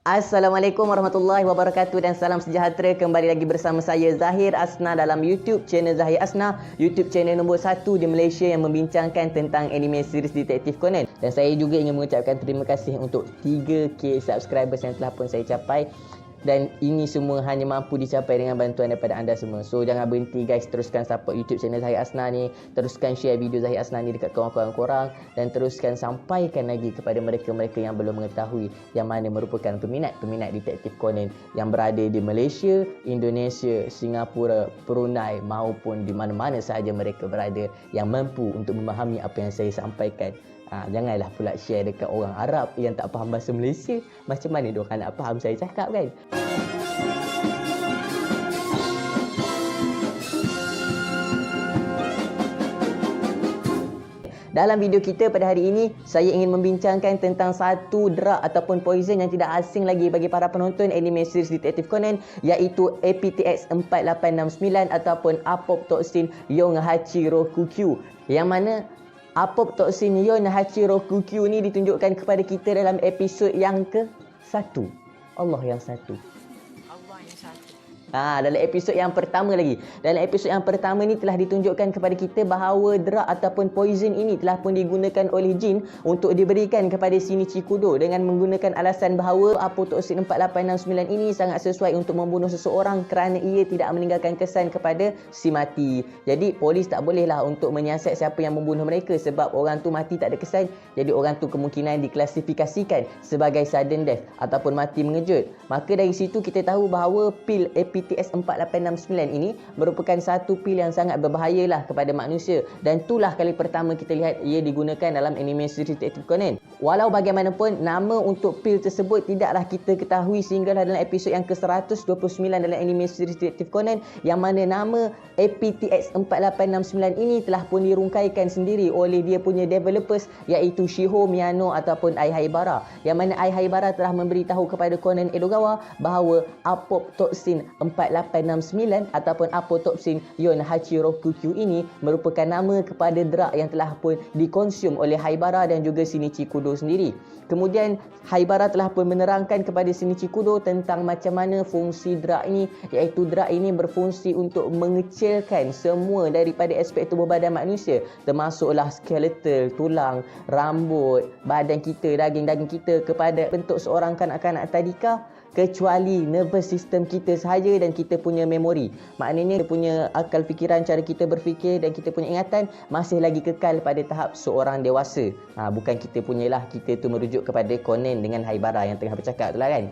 Assalamualaikum warahmatullahi wabarakatuh dan salam sejahtera. Kembali lagi bersama saya Zahir Asna dalam YouTube channel Zahir Asna, YouTube channel nombor 1 di Malaysia yang membincangkan tentang anime series Detektif Conan. Dan saya juga ingin mengucapkan terima kasih untuk 3K subscribers yang telah pun saya capai. Dan ini semua hanya mampu dicapai dengan bantuan daripada anda semua. So jangan berhenti guys, teruskan support YouTube channel Zahir Asna ni. Teruskan share video Zahir Asna ni dekat kawan-kawan korang. Dan teruskan sampaikan lagi kepada mereka-mereka yang belum mengetahui yang mana merupakan peminat-peminat Detektif Conan yang berada di Malaysia, Indonesia, Singapura, Brunei maupun di mana-mana sahaja mereka berada yang mampu untuk memahami apa yang saya sampaikan. Janganlah pula share dekat orang Arab yang tak faham bahasa Malaysia. Macam mana diorang nak faham saya cakap kan? Dalam video kita pada hari ini, saya ingin membincangkan tentang satu drug ataupun poison yang tidak asing lagi bagi para penonton anime series Detektif Conan, iaitu APTX 4869 ataupun Apoptoxin Yonhachirokukyu. Yang mana Apoptoxin Yonhachirokukyu ni ditunjukkan kepada kita dalam episod yang ke-1. Allah yang satu. Dalam episod yang pertama lagi. Dalam episod yang pertama ni telah ditunjukkan kepada kita bahawa drug ataupun poison ini telah pun digunakan oleh jin untuk diberikan kepada Shinichi Kudo dengan menggunakan alasan bahawa Apoptoxin 4869 ini sangat sesuai untuk membunuh seseorang kerana ia tidak meninggalkan kesan kepada si mati. Jadi polis tak bolehlah untuk menyiasat siapa yang membunuh mereka sebab orang tu mati tak ada kesan. Jadi orang tu kemungkinan diklasifikasikan sebagai sudden death ataupun mati mengejut. Maka dari situ kita tahu bahawa pil APTX 4869 ini merupakan satu pil yang sangat berbahayalah kepada manusia, dan itulah kali pertama kita lihat ia digunakan dalam anime series Detektif Conan. Walau bagaimanapun, nama untuk pil tersebut tidaklah kita ketahui sehinggalah dalam episod yang ke-129 dalam anime series Detektif Conan, yang mana nama APTX 4869 ini telah pun dirungkaikan sendiri oleh dia punya developers, iaitu Shiho Miyano ataupun Ai Haibara, yang mana Ai Haibara telah memberitahu kepada Conan Edogawa bahawa Apoptoxin 4869 ataupun Apoptoxin Yonhachirokukyu ini merupakan nama kepada drug yang telah pun dikonsum oleh Haibara dan juga Shinichi Kudo sendiri. Kemudian Haibara telah pun menerangkan kepada Shinichi Kudo tentang macam mana fungsi drug ini, iaitu drug ini berfungsi untuk mengecilkan semua daripada aspek tubuh badan manusia, termasuklah skeletal, tulang, rambut, badan kita, daging-daging kita kepada bentuk seorang kanak-kanak tadika, kecuali nervous system kita sahaja dan kita punya memori. Maknanya kita punya akal fikiran, cara kita berfikir dan kita punya ingatan masih lagi kekal pada tahap seorang dewasa. Bukan kita punyalah, kita tu merujuk kepada Conan dengan Haibara yang tengah bercakap tu lah kan.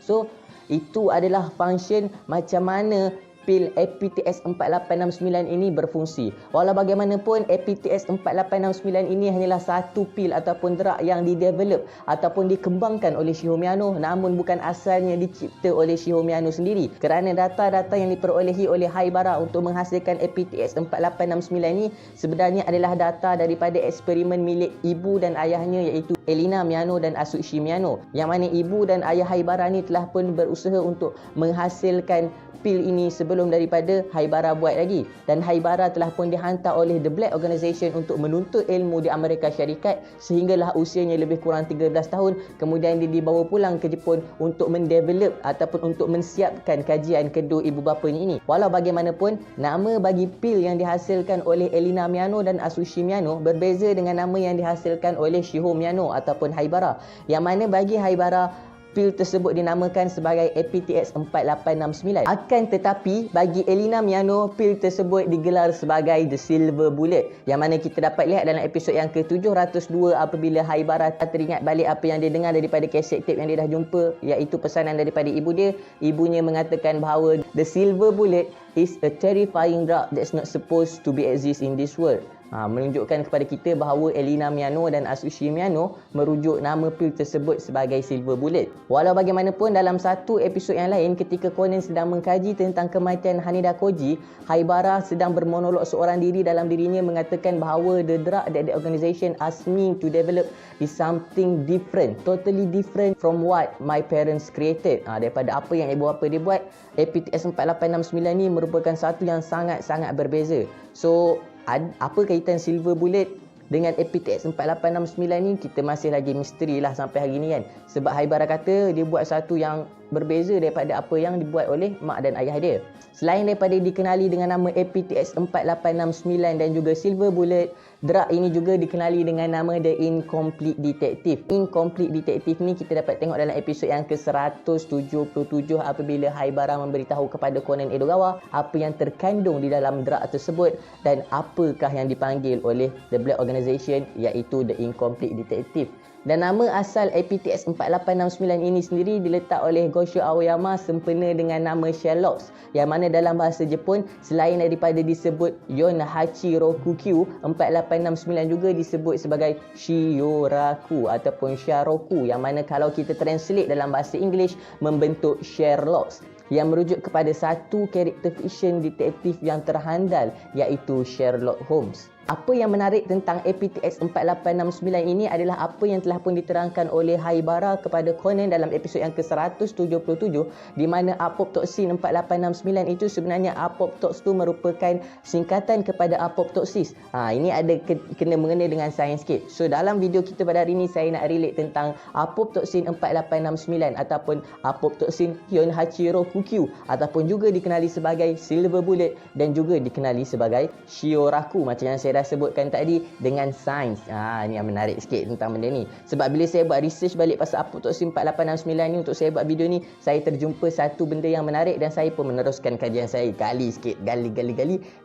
So itu adalah function macam mana pil APTX 4869 ini berfungsi. Walau bagaimanapun, APTX 4869 ini hanyalah satu pil ataupun drug yang didevelop ataupun dikembangkan oleh Shiho Miyano, namun bukan asalnya dicipta oleh Shiho Miyano sendiri, kerana data-data yang diperolehi oleh Haibara untuk menghasilkan APTX 4869 ini sebenarnya adalah data daripada eksperimen milik ibu dan ayahnya, iaitu Elina Miyano dan Atsushi Miyano, yang mana ibu dan ayah Haibara ni telah pun berusaha untuk menghasilkan pil ini sebelum daripada Haibara buat lagi. Dan Haibara telah pun dihantar oleh The Black Organization untuk menuntut ilmu di Amerika Syarikat sehinggalah usianya lebih kurang 13 tahun. Kemudian dia dibawa pulang ke Jepun untuk mendevelop ataupun untuk mensiapkan kajian kedua ibu bapanya ini. Walau bagaimanapun, nama bagi pil yang dihasilkan oleh Elina Miyano dan Atsushi Miyano berbeza dengan nama yang dihasilkan oleh Shiho Miyano ataupun Haibara, yang mana bagi Haibara pil tersebut dinamakan sebagai APTX 4869. Akan tetapi bagi Elina Miyano, pil tersebut digelar sebagai The Silver Bullet, yang mana kita dapat lihat dalam episod yang ke-702 apabila Haibara teringat balik apa yang dia dengar daripada kaset tape yang dia dah jumpa, iaitu pesanan daripada ibu dia. Ibunya mengatakan bahawa The Silver Bullet is a terrifying drug that's not supposed to be exist in this world. Menunjukkan kepada kita bahawa Elina Miyano dan Atsushi Miyano merujuk nama pil tersebut sebagai Silver Bullet. Walau bagaimanapun, dalam satu episod yang lain ketika Conan sedang mengkaji tentang kematian Haneda Koji, Haibara sedang bermonolog seorang diri dalam dirinya mengatakan bahawa the drug that the organisation asked me to develop is something different, totally different from what my parents created. Daripada apa yang ibu bapa dia buat, APTX 4869 ni merupakan satu yang sangat-sangat berbeza. So apa kaitan Silver Bullet dengan APTX 4869 ni kita masih lagi misteri lah sampai hari ni kan. Sebab Haibara kata dia buat satu yang berbeza daripada apa yang dibuat oleh mak dan ayah dia. Selain daripada dikenali dengan nama APTX 4869 dan juga Silver Bullet, drug ini juga dikenali dengan nama The Incomplete Detective. Incomplete Detective ni kita dapat tengok dalam episod yang ke-177 apabila Haibara memberitahu kepada Conan Edogawa apa yang terkandung di dalam drug tersebut dan apakah yang dipanggil oleh The Black Organization, iaitu The Incomplete Detective. Dan nama asal APTX 4869 ini sendiri diletak oleh Gosho Aoyama sempena dengan nama Sherlock, yang mana dalam bahasa Jepun selain daripada disebut Yonhachi Rokukyu, 4869 juga disebut sebagai Shiyoraku ataupun Sharoku, yang mana kalau kita translate dalam bahasa Inggeris membentuk Sherlock, yang merujuk kepada satu karakter fiksyen detektif yang terhandal, iaitu Sherlock Holmes. Apa yang menarik tentang APTX 4869 ini adalah apa yang telah pun diterangkan oleh Haibara kepada Conan dalam episod yang ke-177, di mana apoptoksin 4869 itu sebenarnya apoptoks tu merupakan singkatan kepada apoptoksis. Ini ada kena mengena dengan sains sikit. So dalam video kita pada hari ini saya nak relate tentang apoptoksin 4869 ataupun apoptoksin Yonhachi Rokukyu ataupun juga dikenali sebagai Silver Bullet dan juga dikenali sebagai Shiyoraku macam yang saya dah sebutkan tadi dengan sains. Ni yang menarik sikit tentang benda ni. Sebab bila saya buat research balik pasal apoptoksin 4869 ni untuk saya buat video ni, saya terjumpa satu benda yang menarik dan saya pun meneruskan kajian saya gali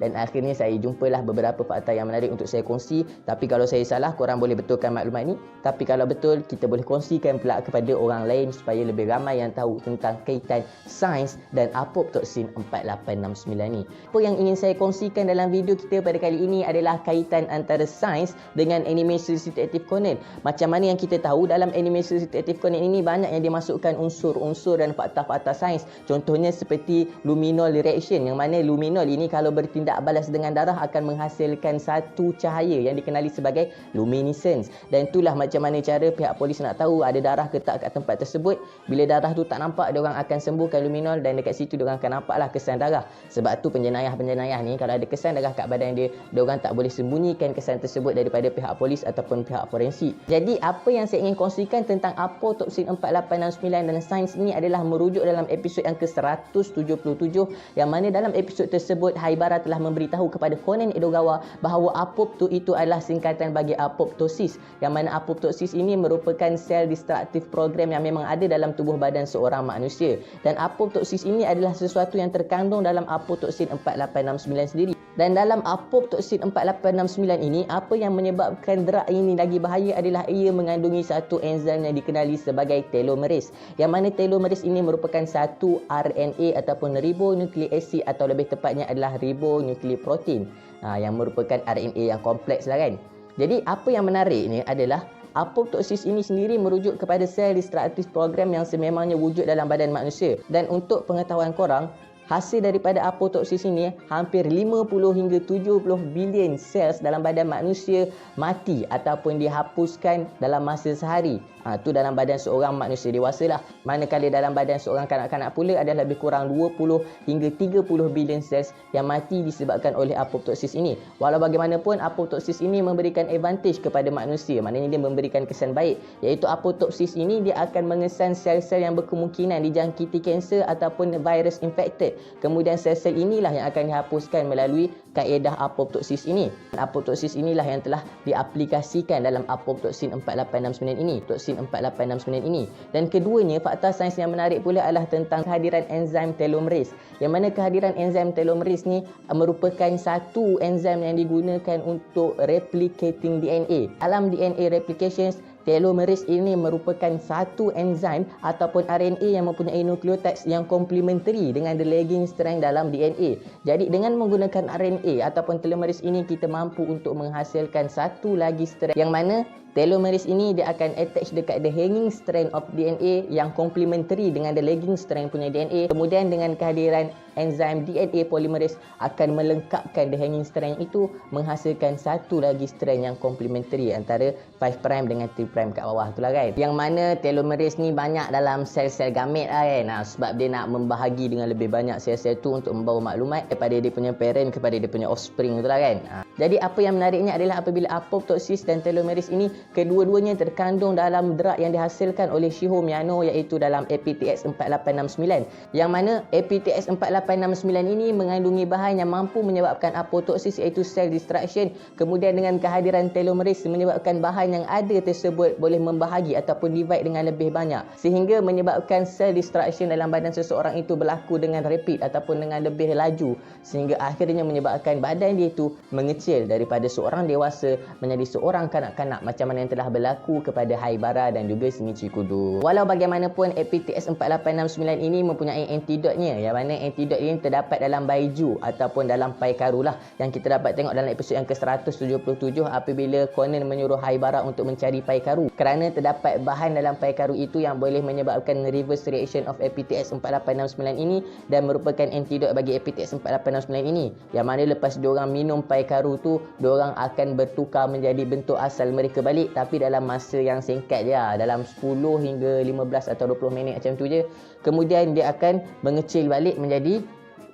dan akhirnya saya jumpalah beberapa fakta yang menarik untuk saya kongsi. Tapi kalau saya salah, korang boleh betulkan maklumat ni. Tapi kalau betul, kita boleh kongsikan pula kepada orang lain supaya lebih ramai yang tahu tentang kaitan sains dan apoptoksin 4869 ni. Apa yang ingin saya kongsikan dalam video kita pada kali ini adalah kaitan antara sains dengan anime series detektif Conan. Macam mana yang kita tahu dalam anime series detektif Conan ini banyak yang dimasukkan unsur-unsur dan fakta-fakta sains. Contohnya seperti luminol reaction, yang mana luminol ini kalau bertindak balas dengan darah akan menghasilkan satu cahaya yang dikenali sebagai luminescence. Dan itulah macam mana cara pihak polis nak tahu ada darah ke tak kat tempat tersebut. Bila darah tu tak nampak, diorang akan sembuhkan luminol dan dekat situ diorang akan nampaklah kesan darah. Sebab tu penjenayah-penjenayah ni kalau ada kesan darah kat badan dia, diorang tak boleh sembunyikan kesan tersebut daripada pihak polis ataupun pihak forensik. Jadi apa yang saya ingin kongsikan tentang apoptoksin 4869 dan sains ini adalah merujuk dalam episod yang ke-177, yang mana dalam episod tersebut Haibara telah memberitahu kepada Conan Edogawa bahawa apopto itu adalah singkatan bagi apoptosis, yang mana apoptosis ini merupakan sel destruktif program yang memang ada dalam tubuh badan seorang manusia. Dan apoptosis ini adalah sesuatu yang terkandung dalam apoptoksin 4869 sendiri. Dan dalam apoptoksin 4869 ini, apa yang menyebabkan drug ini lagi bahaya adalah ia mengandungi satu enzim yang dikenali sebagai telomerase, yang mana telomerase ini merupakan satu RNA ataupun ribonucleic acid, atau lebih tepatnya adalah ribonukleoprotein, yang merupakan RNA yang kompleks lah kan. Jadi apa yang menariknya adalah apoptosis ini sendiri merujuk kepada sel destruktif program yang sememangnya wujud dalam badan manusia. Dan untuk pengetahuan korang, hasil daripada apoptosis ini hampir 50 hingga 70 bilion sel dalam badan manusia mati ataupun dihapuskan dalam masa sehari. Itu dalam badan seorang manusia dewasa lah. Manakala dalam badan seorang kanak-kanak pula adalah lebih kurang 20 hingga 30 bilion sel yang mati disebabkan oleh apoptosis ini. Walau bagaimanapun, apoptosis ini memberikan advantage kepada manusia. Maknanya dia memberikan kesan baik, iaitu apoptosis ini dia akan mengesan sel-sel yang berkemungkinan dijangkiti kanser ataupun virus infected. Kemudian sel-sel inilah yang akan dihapuskan melalui kaedah apoptosis ini. Apoptosis inilah yang telah diaplikasikan dalam apoptoksin 4869 ini, toksin 4869 ini. Dan keduanya, fakta sains yang menarik pula adalah tentang kehadiran enzim telomerase, yang mana kehadiran enzim telomerase ni merupakan satu enzim yang digunakan untuk replicating DNA. Dalam DNA replications, telomerase ini merupakan satu enzim ataupun RNA yang mempunyai nukleotides yang komplementari dengan the lagging strand dalam DNA. Jadi dengan menggunakan RNA ataupun telomerase ini, kita mampu untuk menghasilkan satu lagi strand, yang mana telomerase ini dia akan attach dekat the hanging strand of DNA yang komplementari dengan the lagging strand punya DNA. Kemudian dengan kehadiran enzim DNA polymerase akan melengkapkan the hanging strand itu, menghasilkan satu lagi strand yang komplementari antara 5' dengan 3' kat bawah tu lah kan. Yang mana telomerase ni banyak dalam sel-sel gamet lah kan. Sebab dia nak membahagi dengan lebih banyak sel-sel tu untuk membawa maklumat daripada dia punya parent kepada dia punya offspring tu lah kan. Jadi apa yang menariknya adalah apabila apoptosis dan telomerase ini kedua-duanya terkandung dalam drug yang dihasilkan oleh Shiho Miyano, iaitu dalam APTX 4869, yang mana APTX 4869 ini mengandungi bahan yang mampu menyebabkan apoptosis iaitu cell destruction, kemudian dengan kehadiran telomerase menyebabkan bahan yang ada tersebut boleh membahagi ataupun divide dengan lebih banyak, sehingga menyebabkan cell destruction dalam badan seseorang itu berlaku dengan rapid ataupun dengan lebih laju, sehingga akhirnya menyebabkan badan dia itu mengecil daripada seorang dewasa menjadi seorang kanak-kanak, macam mana yang telah berlaku kepada Haibara dan juga Shinichi Kudo. Walau bagaimanapun APTX 4869 ini mempunyai antidotnya, yang mana antidot ini terdapat dalam Baiju ataupun dalam Paikaru lah, yang kita dapat tengok dalam episod yang ke-177 apabila Conan menyuruh Haibara untuk mencari Paikaru, kerana terdapat bahan dalam Paikaru itu yang boleh menyebabkan reverse reaction of APTX 4869 ini dan merupakan antidot bagi APTX 4869 ini, yang mana lepas diorang minum Paikaru tu, diorang akan bertukar menjadi bentuk asal mereka balik, tapi dalam masa yang singkat je, dalam 10 hingga 15 atau 20 minit macam tu je. Kemudian dia akan mengecil balik menjadi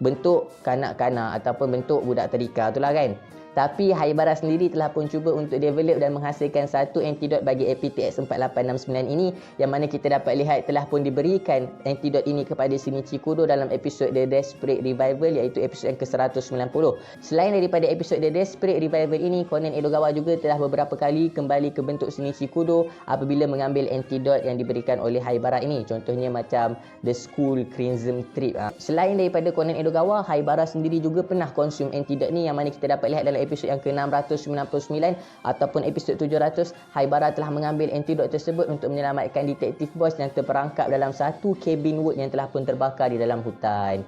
bentuk kanak-kanak ataupun bentuk budak tadika tu lah kan. Tapi Haibara sendiri telah pun cuba untuk develop dan menghasilkan satu antidot bagi APTX 4869 ini, yang mana kita dapat lihat telah pun diberikan antidot ini kepada Shinichi Kudo dalam episod The Desperate Revival, iaitu episod yang ke-190. Selain daripada episod The Desperate Revival ini, Conan Edogawa juga telah beberapa kali kembali ke bentuk Shinichi Kudo apabila mengambil antidot yang diberikan oleh Haibara ini. Contohnya macam The School Crimson Trip. Selain daripada Conan Edogawa, Haibara sendiri juga pernah konsum antidot ni, yang mana kita dapat lihat dalam episod yang ke-699 ataupun episod 700, Haibara telah mengambil antidot tersebut untuk menyelamatkan detektif bos yang terperangkap dalam satu cabin wood yang telah pun terbakar di dalam hutan.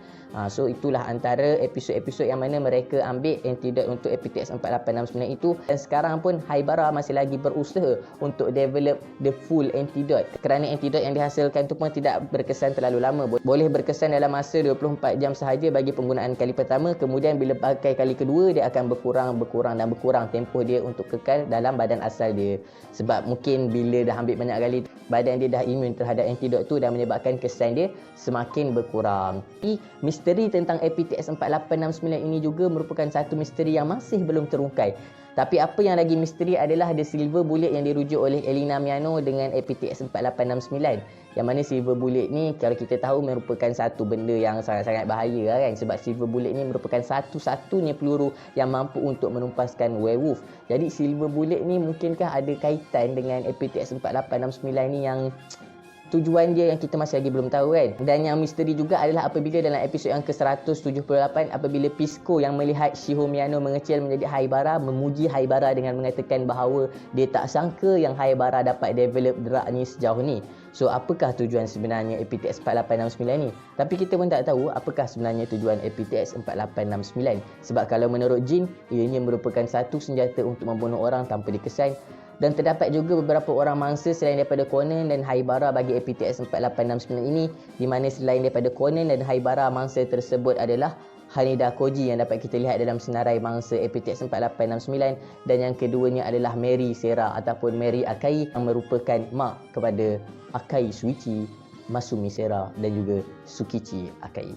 So itulah antara episod-episod yang mana mereka ambil antidot untuk APTX 4869 itu, dan sekarang pun Haibara masih lagi berusaha untuk develop the full antidot, kerana antidot yang dihasilkan tu pun tidak berkesan terlalu lama, boleh berkesan dalam masa 24 jam sahaja bagi penggunaan kali pertama, kemudian bila pakai kali kedua dia akan berkurang tempoh dia untuk kekal dalam badan asal dia, sebab mungkin bila dah ambil banyak kali badan dia dah imun terhadap antidot tu dan menyebabkan kesan dia semakin berkurang. Misteri tentang APTX 4869 ini juga merupakan satu misteri yang masih belum terungkai. Tapi apa yang lagi misteri adalah the silver bullet yang dirujuk oleh Elina Miyano dengan APTX 4869. Yang mana silver bullet ni kalau kita tahu merupakan satu benda yang sangat-sangat bahaya kan, sebab silver bullet ni merupakan satu-satunya peluru yang mampu untuk menumpaskan werewolf. Jadi silver bullet ni mungkinkah ada kaitan dengan APTX 4869 ni yang tujuan dia yang kita masih lagi belum tahu kan. Dan yang misteri juga adalah apabila dalam episod yang ke-178 apabila Pisco yang melihat Shiho Miyano mengecil menjadi Haibara, memuji Haibara dengan mengatakan bahawa dia tak sangka yang Haibara dapat develop drug ni sejauh ni. So apakah tujuan sebenarnya APTX 4869 ni? Tapi kita pun tak tahu apakah sebenarnya tujuan APTX 4869. Sebab kalau menurut Jin, ianya merupakan satu senjata untuk membunuh orang tanpa dikesan. Dan terdapat juga beberapa orang mangsa selain daripada Conan dan Haibara bagi APTX 4869 ini, di mana selain daripada Conan dan Haibara, mangsa tersebut adalah Haneda Koji yang dapat kita lihat dalam senarai mangsa APTX 4869, dan yang keduanya adalah Mary Sera ataupun Mary Akai yang merupakan mak kepada Akai Suichi, Masumi Sera dan juga Tsukichi Akai.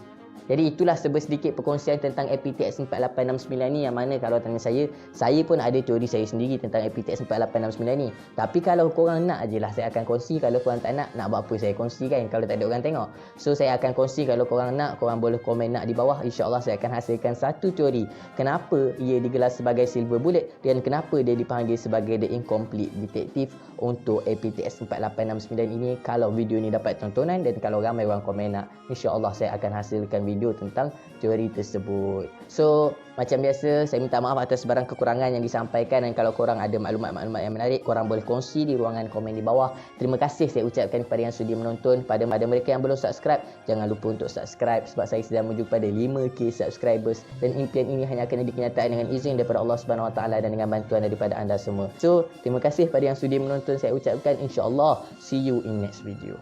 Jadi itulah sedikit perkongsian tentang APTX 4869 ni, yang mana kalau tanya saya pun ada teori saya sendiri tentang APTX 4869 ni. Tapi kalau korang nak je lah saya akan kongsi, kalau korang tak nak buat apa saya kongsi kan, kalau tak ada orang tengok. So saya akan kongsi, kalau korang nak, korang boleh komen nak di bawah. InsyaAllah saya akan hasilkan satu teori kenapa ia digelar sebagai silver bullet dan kenapa dia dipanggil sebagai the incomplete detective untuk APTX 4869 ini. Kalau video ni dapat tontonan dan kalau ramai orang komen nak, InsyaAllah saya akan hasilkan video tentang teori tersebut. So macam biasa, saya minta maaf atas sebarang kekurangan yang disampaikan, dan kalau korang ada maklumat-maklumat yang menarik, korang boleh kongsi di ruangan komen di bawah. Terima kasih saya ucapkan kepada yang sudi menonton. Pada mereka yang belum subscribe, jangan lupa untuk subscribe, sebab saya sedang menuju pada 5k subscribers, dan impian ini hanya akan jadi kenyataan dengan izin daripada Allah Subhanahu Wa Taala dan dengan bantuan daripada anda semua. So terima kasih pada yang sudi menonton. Saya ucapkan insya-Allah see you in next video.